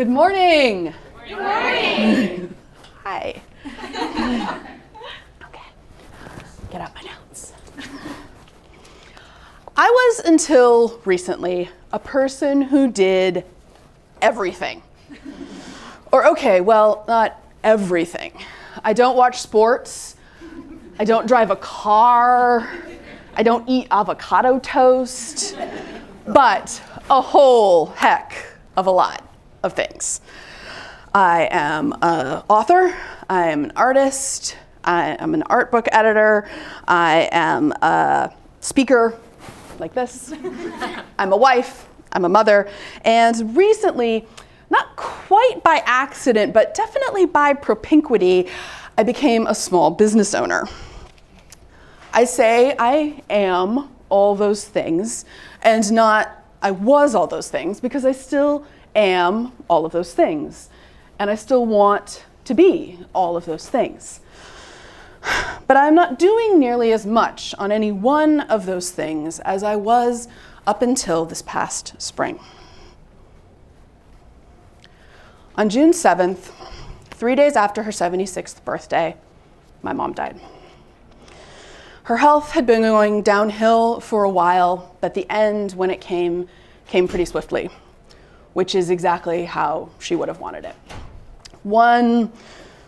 Good morning. Good morning. Hi. Okay, get out my notes. I was, until recently, a person who did everything. Or okay, well, not everything. I don't watch sports. I don't drive a car. I don't eat avocado toast. But a whole heck of a lot of things. I am an author, I am an artist, I am an art book editor, I am a speaker like this, I'm a wife, I'm a mother, and recently, not quite by accident, but definitely by propinquity, I became a small business owner. I say I am all those things, and not I was all those things, because I still am all of those things. And I still want to be all of those things. But I'm not doing nearly as much on any one of those things as I was up until this past spring. On June 7th, 3 days after her 76th birthday, my mom died. Her health had been going downhill for a while, but the end, when it came pretty swiftly, which is exactly how she would have wanted it. One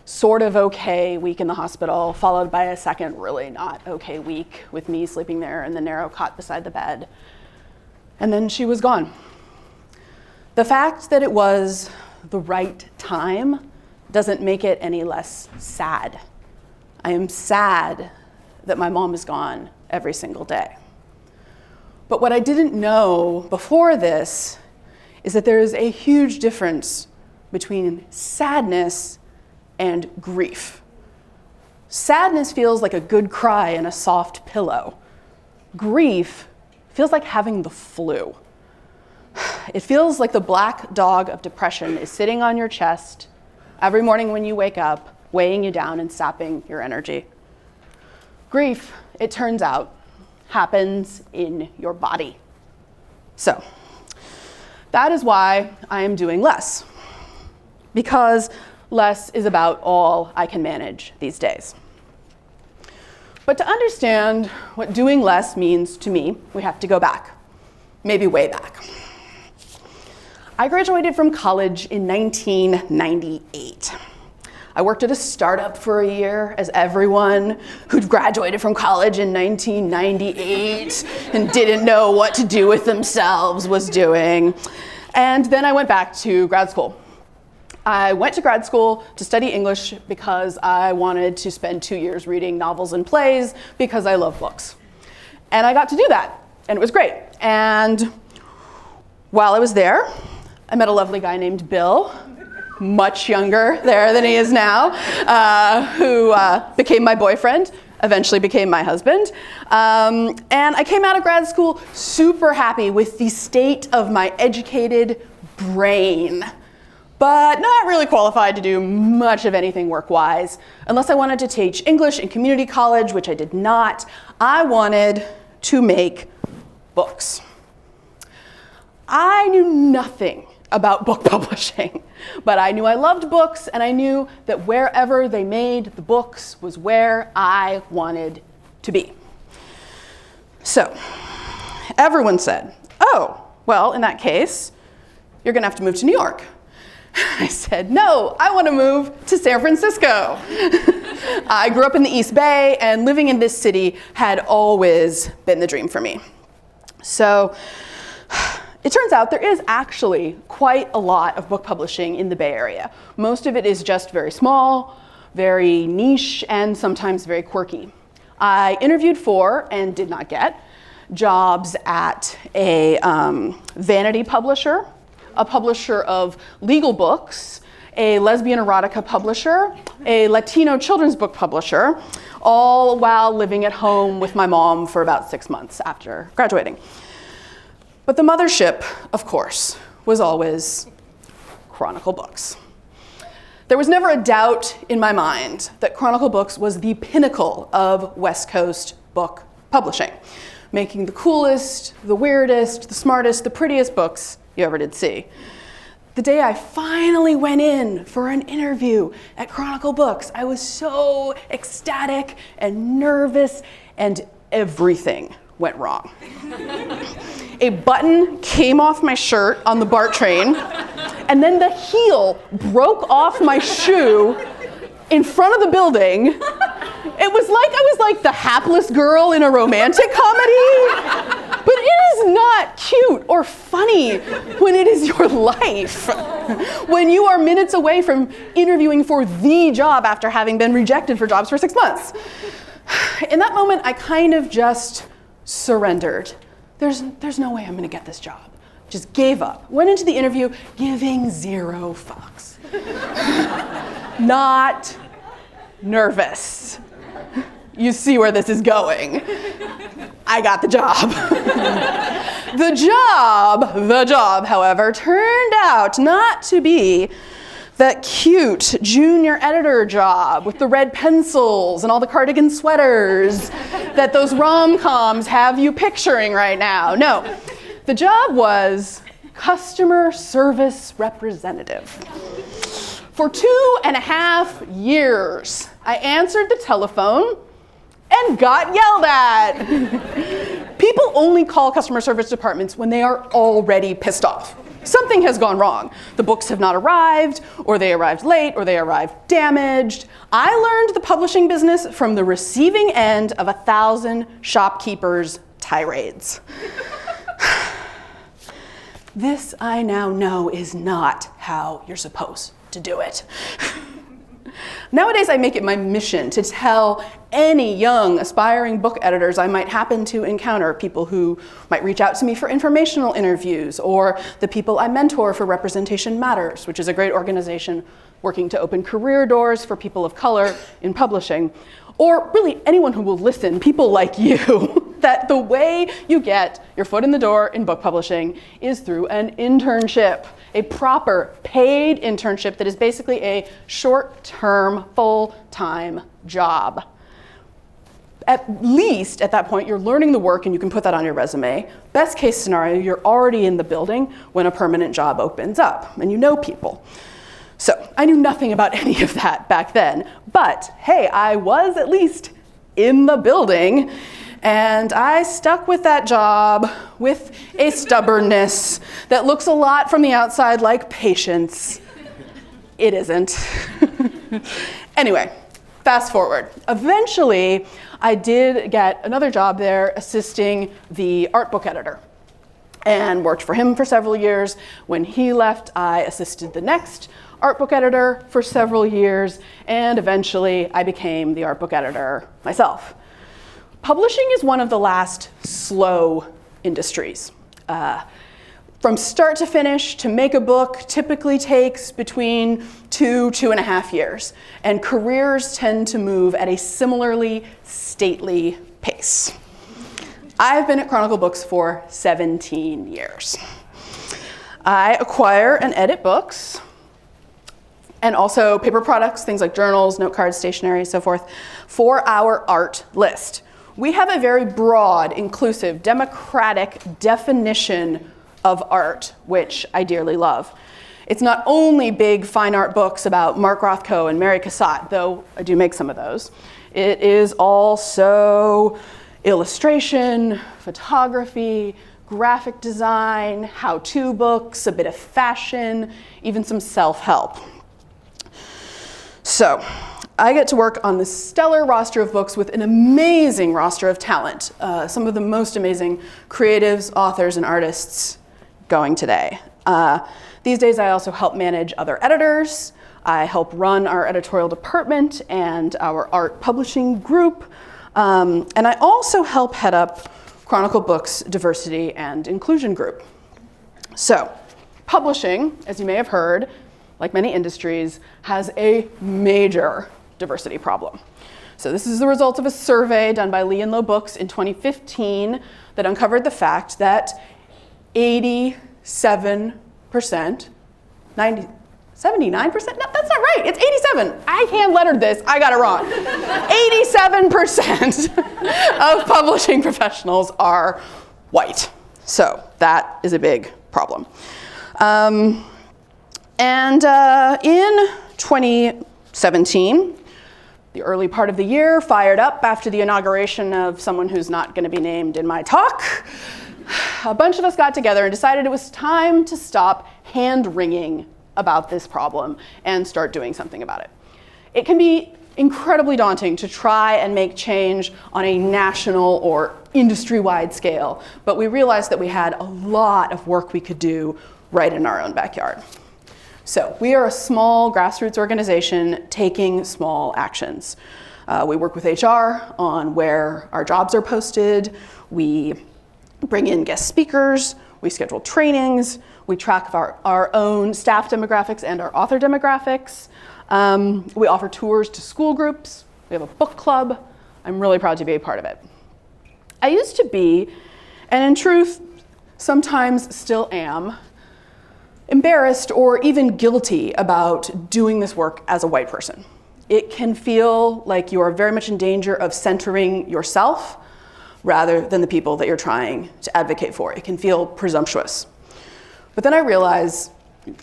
sort of okay week in the hospital, followed by a second really not okay week with me sleeping there in the narrow cot beside the bed. And then she was gone. The fact that it was the right time doesn't make it any less sad. I am sad that my mom is gone every single day. But what I didn't know before this is that there is a huge difference between sadness and grief. Sadness feels like a good cry and a soft pillow. Grief feels like having the flu. It feels like the black dog of depression is sitting on your chest every morning when you wake up, weighing you down and sapping your energy. Grief, it turns out, happens in your body. So, that is why I am doing less, because less is about all I can manage these days. But to understand what doing less means to me, we have to go back, maybe way back. I graduated from college in 1998. I worked at a startup for a year, as everyone who'd graduated from college in 1998 and didn't know what to do with themselves was doing. And then I went back to grad school. I went to grad school to study English because I wanted to spend 2 years reading novels and plays because I love books. And I got to do that, and it was great. And while I was there, I met a lovely guy named Bill, much younger there than he is now, who became my boyfriend, eventually became my husband. And I came out of grad school super happy with the state of my educated brain, but not really qualified to do much of anything work-wise. Unless I wanted to teach English in community college, which I did not, I wanted to make books. I knew nothing about book publishing, but I knew I loved books, and I knew that wherever they made the books was where I wanted to be. So everyone said, oh, well, in that case, you're gonna have to move to New York. I said, no, I want to move to San Francisco. I grew up in the East Bay, and living in this city had always been the dream for me. So it turns out there is actually quite a lot of book publishing in the Bay Area. Most of it is just very small, very niche, and sometimes very quirky. I interviewed for, and did not get, jobs at a vanity publisher, a publisher of legal books, a lesbian erotica publisher, a Latino children's book publisher, all while living at home with my mom for about 6 months after graduating. But the mothership, of course, was always Chronicle Books. There was never a doubt in my mind that Chronicle Books was the pinnacle of West Coast book publishing, making the coolest, the weirdest, the smartest, the prettiest books you ever did see. The day I finally went in for an interview at Chronicle Books, I was so ecstatic and nervous, and everything went wrong. A button came off my shirt on the BART train, and then the heel broke off my shoe in front of the building. It was like I was like the hapless girl in a romantic comedy. But it is not cute or funny when it is your life. When you are minutes away from interviewing for the job after having been rejected for jobs for 6 months. In that moment, I kind of just surrendered. There's no way I'm gonna get this job. Just gave up. Went into the interview giving 0 fucks. Not nervous. You see where this is going. I got the job. The job, however, turned out not to be that cute junior editor job with the red pencils and all the cardigan sweaters that those rom-coms have you picturing right now. No, the job was customer service representative. For 2.5 years, I answered the telephone and got yelled at. People only call customer service departments when they are already pissed off. Something has gone wrong. The books have not arrived, or they arrived late, or they arrived damaged. I learned the publishing business from the receiving end of 1,000 shopkeepers' tirades. This, I now know, is not how you're supposed to do it. Nowadays, I make it my mission to tell any young, aspiring book editors I might happen to encounter, people who might reach out to me for informational interviews, or the people I mentor for Representation Matters, which is a great organization working to open career doors for people of color in publishing, or really anyone who will listen, people like you, that the way you get your foot in the door in book publishing is through an internship, a proper paid internship that is basically a short-term, full-time job. At least at that point, you're learning the work and you can put that on your resume. Best case scenario, you're already in the building when a permanent job opens up and you know people. So I knew nothing about any of that back then, but hey, I was at least in the building, and I stuck with that job with a stubbornness that looks a lot from the outside like patience. It isn't. Anyway, fast forward. Eventually, I did get another job there assisting the art book editor, and worked for him for several years. When he left, I assisted the next art book editor for several years, and eventually I became the art book editor myself. Publishing is one of the last slow industries. From start to finish, to make a book typically takes between 2.5 years, and careers tend to move at a similarly stately pace. I've been at Chronicle Books for 17 years. I acquire and edit books, and also paper products, things like journals, note cards, stationery, so forth, for our art list. We have a very broad, inclusive, democratic definition of art, which I dearly love. It's not only big fine art books about Mark Rothko and Mary Cassatt, though I do make some of those. It is also illustration, photography, graphic design, how-to books, a bit of fashion, even some self-help. So I get to work on this stellar roster of books with an amazing roster of talent, some of the most amazing creatives, authors, and artists going today. These days I also help manage other editors. I help run our editorial department and our art publishing group. And I also help head up Chronicle Books Diversity and Inclusion Group. So publishing, as you may have heard, like many industries, has a major diversity problem. So this is the result of a survey done by Lee and Low Books in 2015 that uncovered the fact that 87%, 79%? No, that's not right, it's 87. I hand-lettered this, I got it wrong. 87% of publishing professionals are white. So that is a big problem. And in 2017, the early part of the year, fired up after the inauguration of someone who's not going to be named in my talk, a bunch of us got together and decided it was time to stop hand-wringing about this problem and start doing something about it. It can be incredibly daunting to try and make change on a national or industry-wide scale, but we realized that we had a lot of work we could do right in our own backyard. So we are a small grassroots organization taking small actions. We work with HR on where our jobs are posted. We bring in guest speakers. We schedule trainings. We track our own staff demographics and our author demographics. We offer tours to school groups. We have a book club. I'm really proud to be a part of it. I used to be, and in truth, sometimes still am, embarrassed or even guilty about doing this work as a white person. It can feel like you are very much in danger of centering yourself rather than the people that you're trying to advocate for. It can feel presumptuous. But then I realize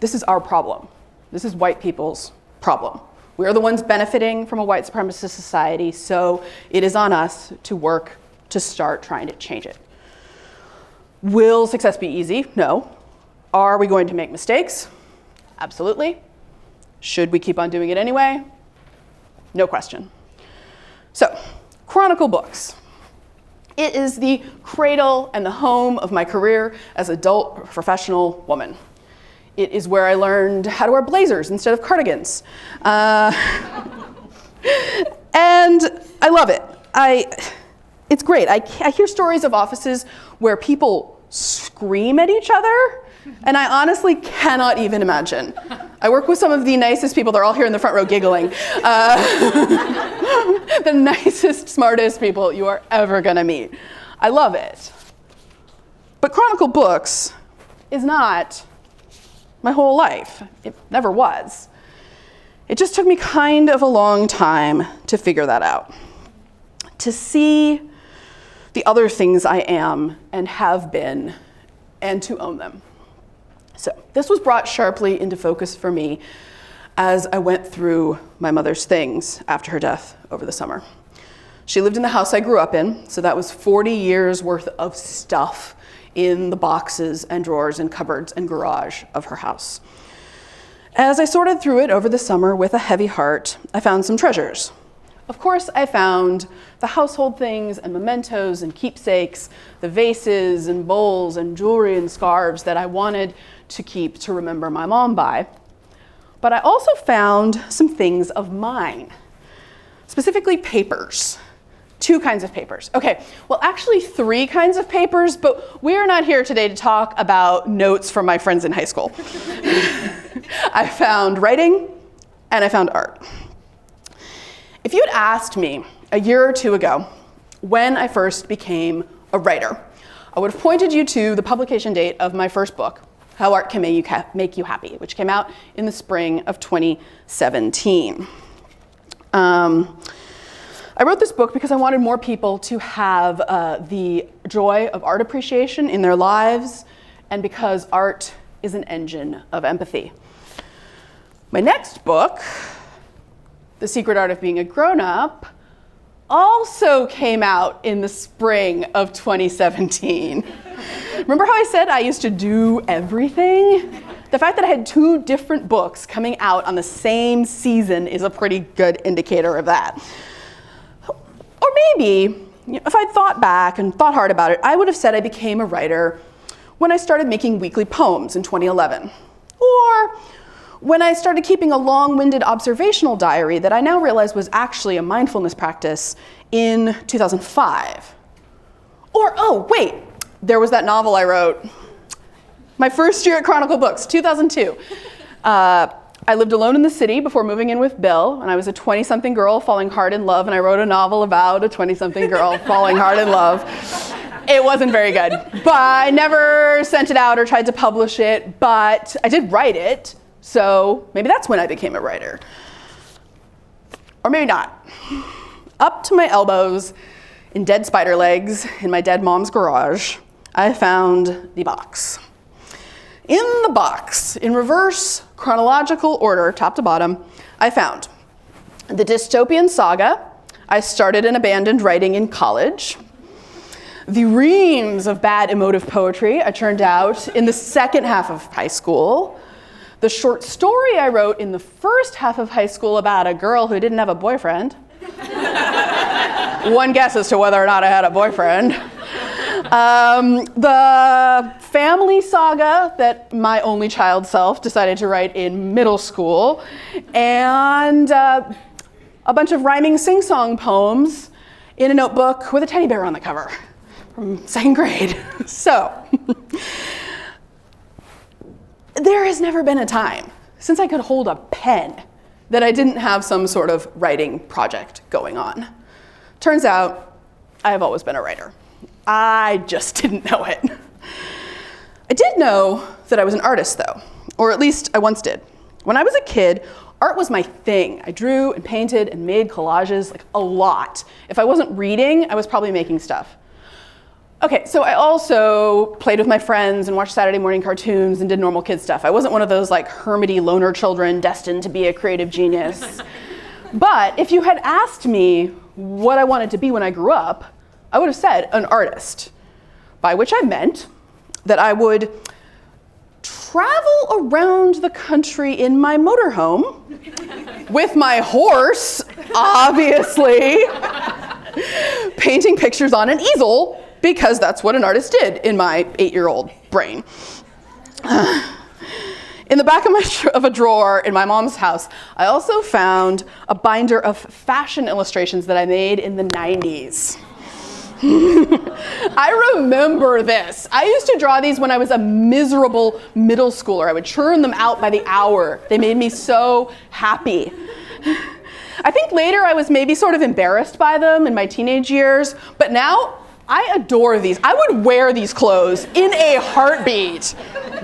this is our problem. This is white people's problem. We are the ones benefiting from a white supremacist society, so it is on us to work to start trying to change it. Will success be easy? No. Are we going to make mistakes? Absolutely. Should we keep on doing it anyway? No question. So, Chronicle Books. It is the cradle and the home of my career as an adult professional woman. It is where I learned how to wear blazers instead of cardigans. And I love it. It's great. I hear stories of offices where people scream at each other, and I honestly cannot even imagine. I work with some of the nicest people. They're all here in the front row giggling. The nicest, smartest people you are ever going to meet. I love it. But Chronicle Books is not my whole life. It never was. It just took me kind of a long time to figure that out. To see the other things I am and have been, and to own them. So this was brought sharply into focus for me as I went through my mother's things after her death over the summer. She lived in the house I grew up in, so that was 40 years worth of stuff in the boxes and drawers and cupboards and garage of her house. As I sorted through it over the summer with a heavy heart, I found some treasures. Of course, I found the household things and mementos and keepsakes, the vases and bowls and jewelry and scarves that I wanted to keep to remember my mom by. But I also found some things of mine, specifically papers. 2 kinds of papers. Okay, well, actually 3 kinds of papers, but we're not here today to talk about notes from my friends in high school. I found writing and I found art. If you had asked me a year or 2 ago when I first became a writer, I would have pointed you to the publication date of my first book, How Art Can Make You Happy, which came out in the spring of 2017. I wrote this book because I wanted more people to have the joy of art appreciation in their lives, and because art is an engine of empathy. My next book, The Secret Art of Being a Grown-Up, also came out in the spring of 2017. Remember how I said I used to do everything? The fact that I had 2 different books coming out on the same season is a pretty good indicator of that. Or maybe, if I'd thought back and thought hard about it, I would have said I became a writer when I started making weekly poems in 2011. Or when I started keeping a long-winded observational diary that I now realize was actually a mindfulness practice in 2005. Or, oh, wait, there was that novel I wrote. My first year at Chronicle Books, 2002. I lived alone in the city before moving in with Bill, and I was a 20-something girl falling hard in love, and I wrote a novel about a 20-something girl falling hard in love. It wasn't very good, but I never sent it out or tried to publish it, but I did write it, so maybe that's when I became a writer. Or maybe not. Up to my elbows in dead spider legs in my dead mom's garage, I found the box. In the box, in reverse chronological order, top to bottom, I found the dystopian saga, I started and abandoned writing in college, the reams of bad emotive poetry I churned out in the second half of high school, the short story I wrote in the first half of high school about a girl who didn't have a boyfriend. One guess as to whether or not I had a boyfriend. The family saga that my only child self decided to write in middle school, and a bunch of rhyming sing-song poems in a notebook with a teddy bear on the cover from second grade. So, there has never been a time since I could hold a pen that I didn't have some sort of writing project going on. Turns out, I have always been a writer. I just didn't know it. I did know that I was an artist though, or at least I once did. When I was a kid, art was my thing. I drew and painted and made collages like a lot. If I wasn't reading, I was probably making stuff. Okay, so I also played with my friends and watched Saturday morning cartoons and did normal kid stuff. I wasn't one of those like hermity loner children destined to be a creative genius. But if you had asked me what I wanted to be when I grew up, I would have said an artist, by which I meant that I would travel around the country in my motorhome with my horse, obviously, painting pictures on an easel, because that's what an artist did in my 8-year-old brain. In the back of a drawer in my mom's house, I also found a binder of fashion illustrations that I made in the 90s. I remember this. I used to draw these when I was a miserable middle schooler. I would churn them out by the hour. They made me so happy. I think later I was maybe sort of embarrassed by them in my teenage years, but now I adore these. I would wear these clothes in a heartbeat.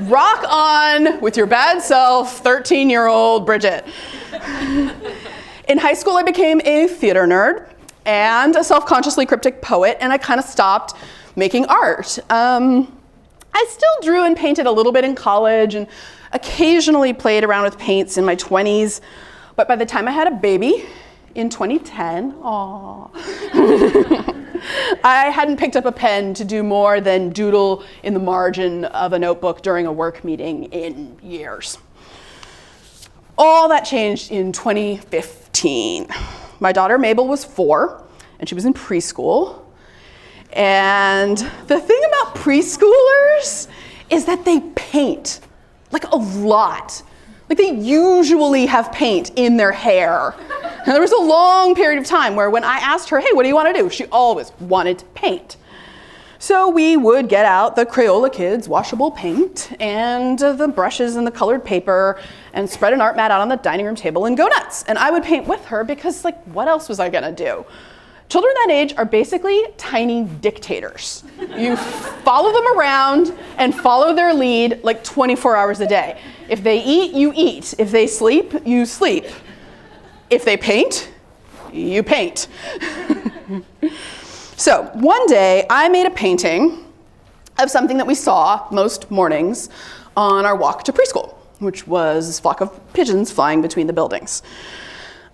Rock on with your bad self, 13-year-old Bridget. In high school, I became a theater nerd and a self-consciously cryptic poet, and I kind of stopped making art. I still drew and painted a little bit in college and occasionally played around with paints in my 20s, but by the time I had a baby in 2010, I hadn't picked up a pen to do more than doodle in the margin of a notebook during a work meeting in years. All that changed in 2015. My daughter Mabel was 4, and she was in preschool. And the thing about preschoolers is that they paint, like a lot. Like they usually have paint in their hair. And there was a long period of time where when I asked her, hey, what do you want to do? She always wanted to paint. So we would get out the Crayola Kids washable paint and the brushes and the colored paper and spread an art mat out on the dining room table and go nuts. And I would paint with her because like, what else was I gonna do? Children that age are basically tiny dictators. You follow them around and follow their lead like 24 hours a day. If they eat, you eat. If they sleep, you sleep. If they paint, you paint. So one day I made a painting of something that we saw most mornings on our walk to preschool, which was a flock of pigeons flying between the buildings.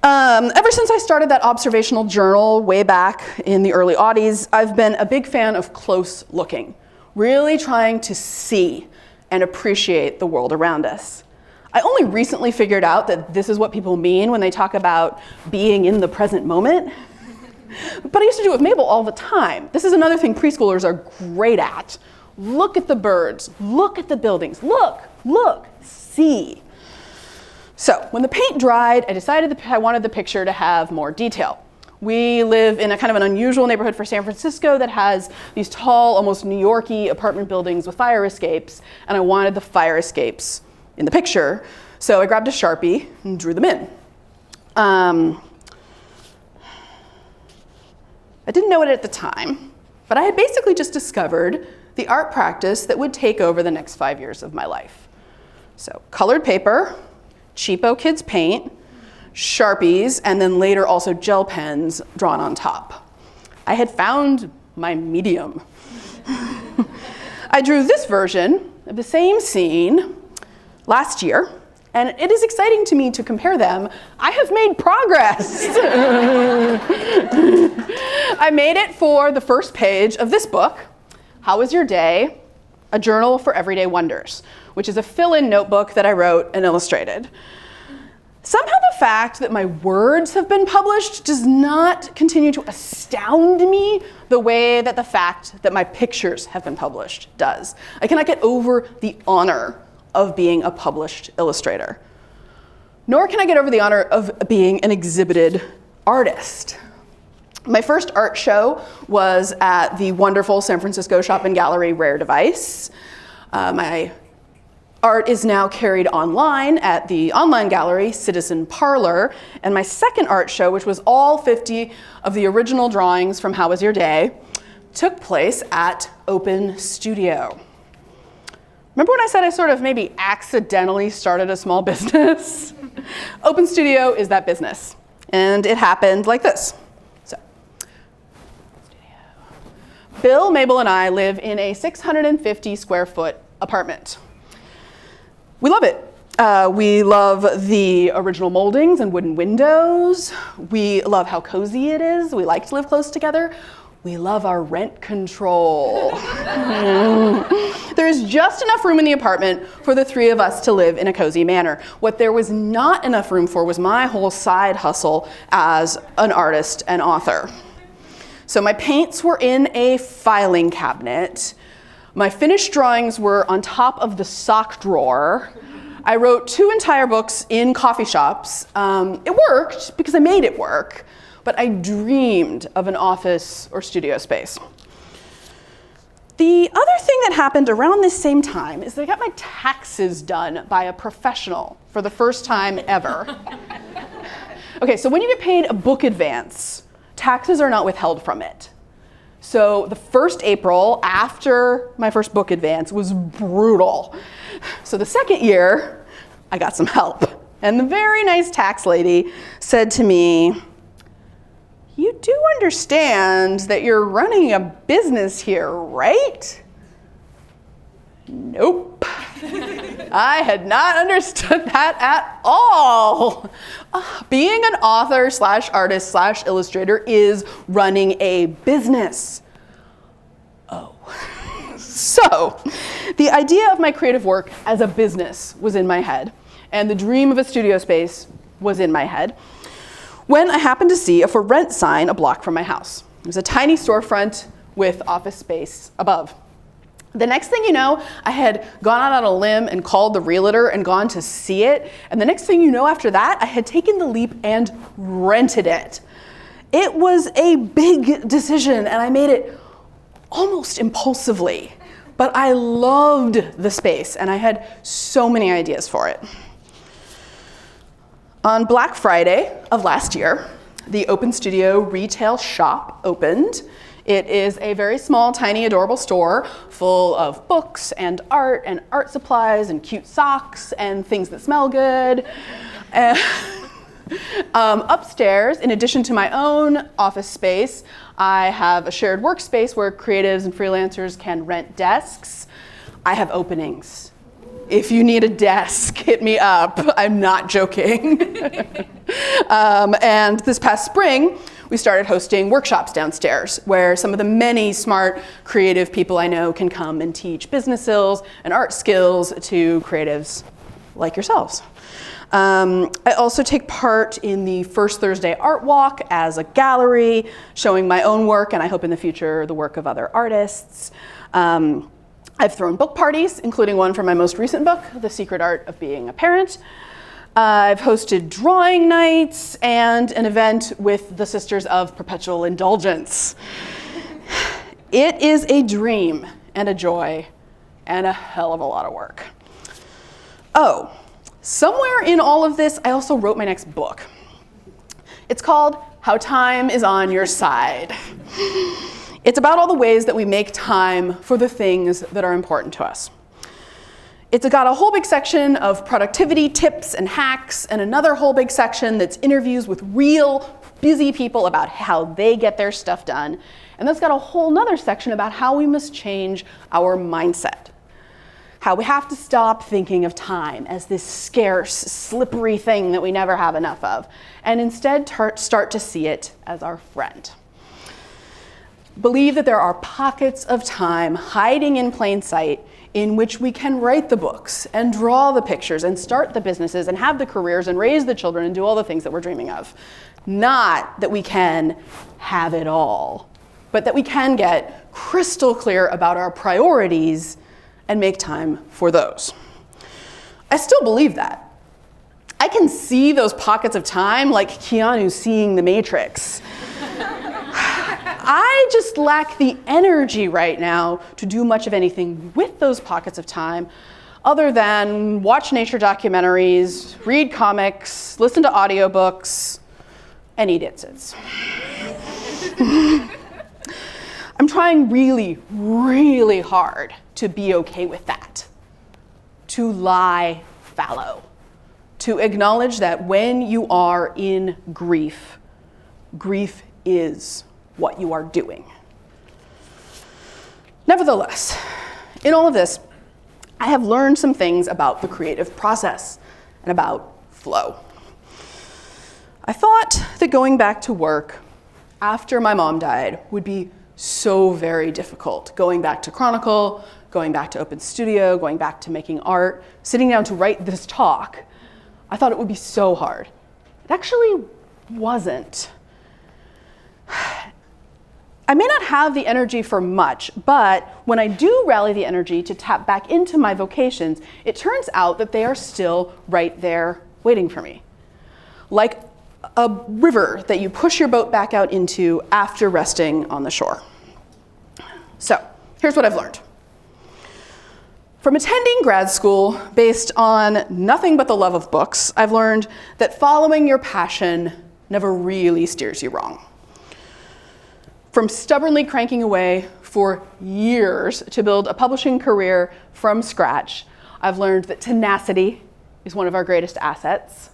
Ever since I started that observational journal way back in the early aughties, I've been a big fan of close looking, really trying to see and appreciate the world around us. I only recently figured out that this is what people mean when they talk about being in the present moment. But I used to do it with Mabel all the time. This is another thing preschoolers are great at. Look at the birds, look at the buildings, look, see. So when the paint dried, I decided that I wanted the picture to have more detail. We live in a kind of an unusual neighborhood for San Francisco that has these tall, almost New York-y apartment buildings with fire escapes, and I wanted the fire escapes in the picture. So I grabbed a Sharpie and drew them in. I didn't know it at the time, but I had basically just discovered the art practice that would take over the next 5 years of my life. So colored paper, cheapo kids paint, Sharpies, and then later also gel pens drawn on top. I had found my medium. I drew this version of the same scene last year, and it is exciting to me to compare them. I have made progress. I made it for the first page of this book, How Was Your Day? A Journal for Everyday Wonders, which is a fill-in notebook that I wrote and illustrated. Somehow the fact that my words have been published does not continue to astound me the way that the fact that my pictures have been published does. I cannot get over the honor of being a published illustrator. Nor can I get over the honor of being an exhibited artist. My first art show was at the wonderful San Francisco shop and gallery Rare Device. My art is now carried online at the online gallery Citizen Parlor. And my second art show, which was all 50 of the original drawings from How Was Your Day, took place at Open Studio. Remember when I said I sort of maybe accidentally started a small business? Open Studio is that business. And it happened like this. So, Bill, Mabel, and I live in a 650 square foot apartment. We love it. We love the original moldings and wooden windows. We love how cozy it is. We like to live close together. We love our rent control. There's just enough room in the apartment for the three of us to live in a cozy manner. What there was not enough room for was my whole side hustle as an artist and author. So my paints were in a filing cabinet. My finished drawings were on top of the sock drawer. I wrote 2 entire books in coffee shops. It worked because I made it work, but I dreamed of an office or studio space. The other thing that happened around this same time is that I got my taxes done by a professional for the first time ever. Okay, so when you get paid a book advance, taxes are not withheld from it. So the first April after my first book advance was brutal. So the second year, I got some help. And the very nice tax lady said to me, "You do understand that you're running a business here, right?" Nope. I had not understood that at all. Being an author slash artist slash illustrator is running a business. Oh. So, the idea of my creative work as a business was in my head, and the dream of a studio space was in my head, when I happened to see a for rent sign a block from my house. It was a tiny storefront with office space above. The next thing you know, I had gone out on a limb and called the realtor and gone to see it. And the next thing you know after that, I had taken the leap and rented it. It was a big decision and I made it almost impulsively. But I loved the space and I had so many ideas for it. On Black Friday of last year, the Open Studio retail shop opened. It is a very small, tiny, adorable store full of books and art supplies and cute socks and things that smell good. Upstairs, in addition to my own office space, I have a shared workspace where creatives and freelancers can rent desks. I have openings. If you need a desk, hit me up. I'm not joking. And this past spring, we started hosting workshops downstairs where some of the many smart, creative people I know can come and teach business skills and art skills to creatives like yourselves. I also take part in the First Thursday Art Walk as a gallery, showing my own work and I hope in the future the work of other artists. I've thrown book parties, including one for my most recent book, The Secret Art of Being a Parent. I've hosted drawing nights and an event with the Sisters of Perpetual Indulgence. It is a dream and a joy and a hell of a lot of work. Oh, somewhere in all of this, I also wrote my next book. It's called How Time is on Your Side. It's about all the ways that we make time for the things that are important to us. It's got a whole big section of productivity tips and hacks, and another whole big section that's interviews with real busy people about how they get their stuff done. And that's got a whole nother section about how we must change our mindset. how we have to stop thinking of time as this scarce, slippery thing that we never have enough of, and instead start to see it as our friend. Believe that there are pockets of time hiding in plain sight in which we can write the books and draw the pictures and start the businesses and have the careers and raise the children and do all the things that we're dreaming of. Not that we can have it all, but that we can get crystal clear about our priorities and make time for those. I still believe that. I can see those pockets of time like Keanu seeing the Matrix. I just lack the energy right now to do much of anything with those pockets of time other than watch nature documentaries, read comics, listen to audiobooks, and eat Itsits. I'm trying really, really hard to be okay with that, to lie fallow, to acknowledge that when you are in grief, grief is what you are doing. Nevertheless, in all of this, I have learned some things about the creative process and about flow. I thought that going back to work after my mom died would be so very difficult. Going back to Chronicle, going back to Open Studio, going back to making art, sitting down to write this talk, I thought it would be so hard. It actually wasn't. I may not have the energy for much, but when I do rally the energy to tap back into my vocations, it turns out that they are still right there waiting for me. Like a river that you push your boat back out into after resting on the shore. So, here's what I've learned. From attending grad school based on nothing but the love of books, I've learned that following your passion never really steers you wrong. From stubbornly cranking away for years to build a publishing career from scratch, I've learned that tenacity is one of our greatest assets.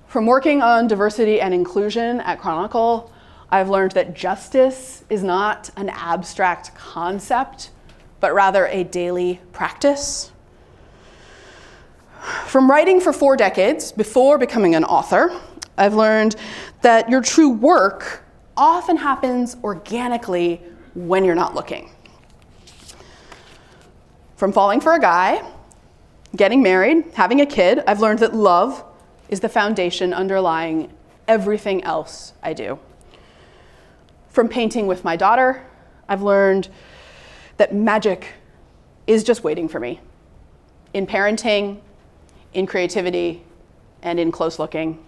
From working on diversity and inclusion at Chronicle, I've learned that justice is not an abstract concept, but rather a daily practice. From writing for 4 decades before becoming an author, I've learned that your true work often happens organically when you're not looking. From falling for a guy, getting married, having a kid, I've learned that love is the foundation underlying everything else I do. From painting with my daughter, I've learned that magic is just waiting for me. In parenting, in creativity, and in close looking.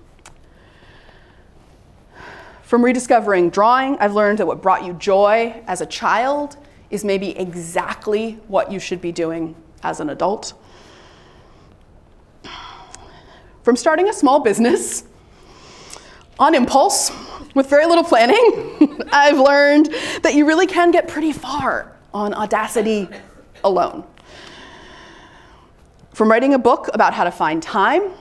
From rediscovering drawing, I've learned that what brought you joy as a child is maybe exactly what you should be doing as an adult. From starting a small business on impulse with very little planning, I've learned that you really can get pretty far on Audacity alone. From writing a book about how to find time,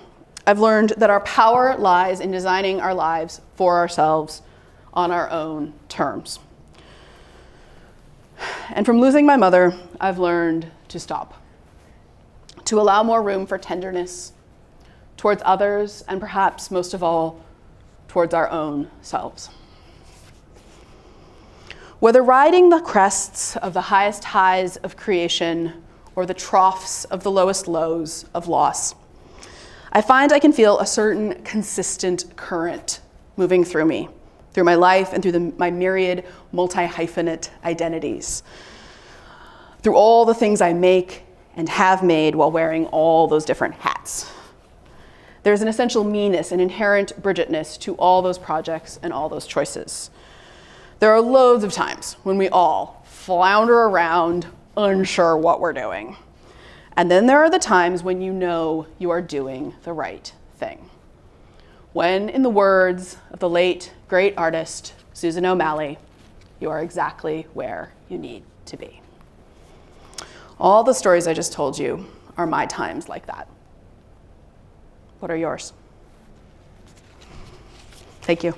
I've learned that our power lies in designing our lives for ourselves on our own terms. And from losing my mother, I've learned to stop, to allow more room for tenderness towards others, and perhaps most of all, towards our own selves. Whether riding the crests of the highest highs of creation or the troughs of the lowest lows of loss, I find I can feel a certain consistent current moving through me, through my life and through my myriad multi-hyphenate identities, through all the things I make and have made while wearing all those different hats. There's an essential meanness, an inherent Bridgetness to all those projects and all those choices. There are loads of times when we all flounder around unsure what we're doing. And then there are the times when you know you are doing the right thing. When, in the words of the late, great artist, Susan O'Malley, you are exactly where you need to be. All the stories I just told you are my times like that. What are yours? Thank you.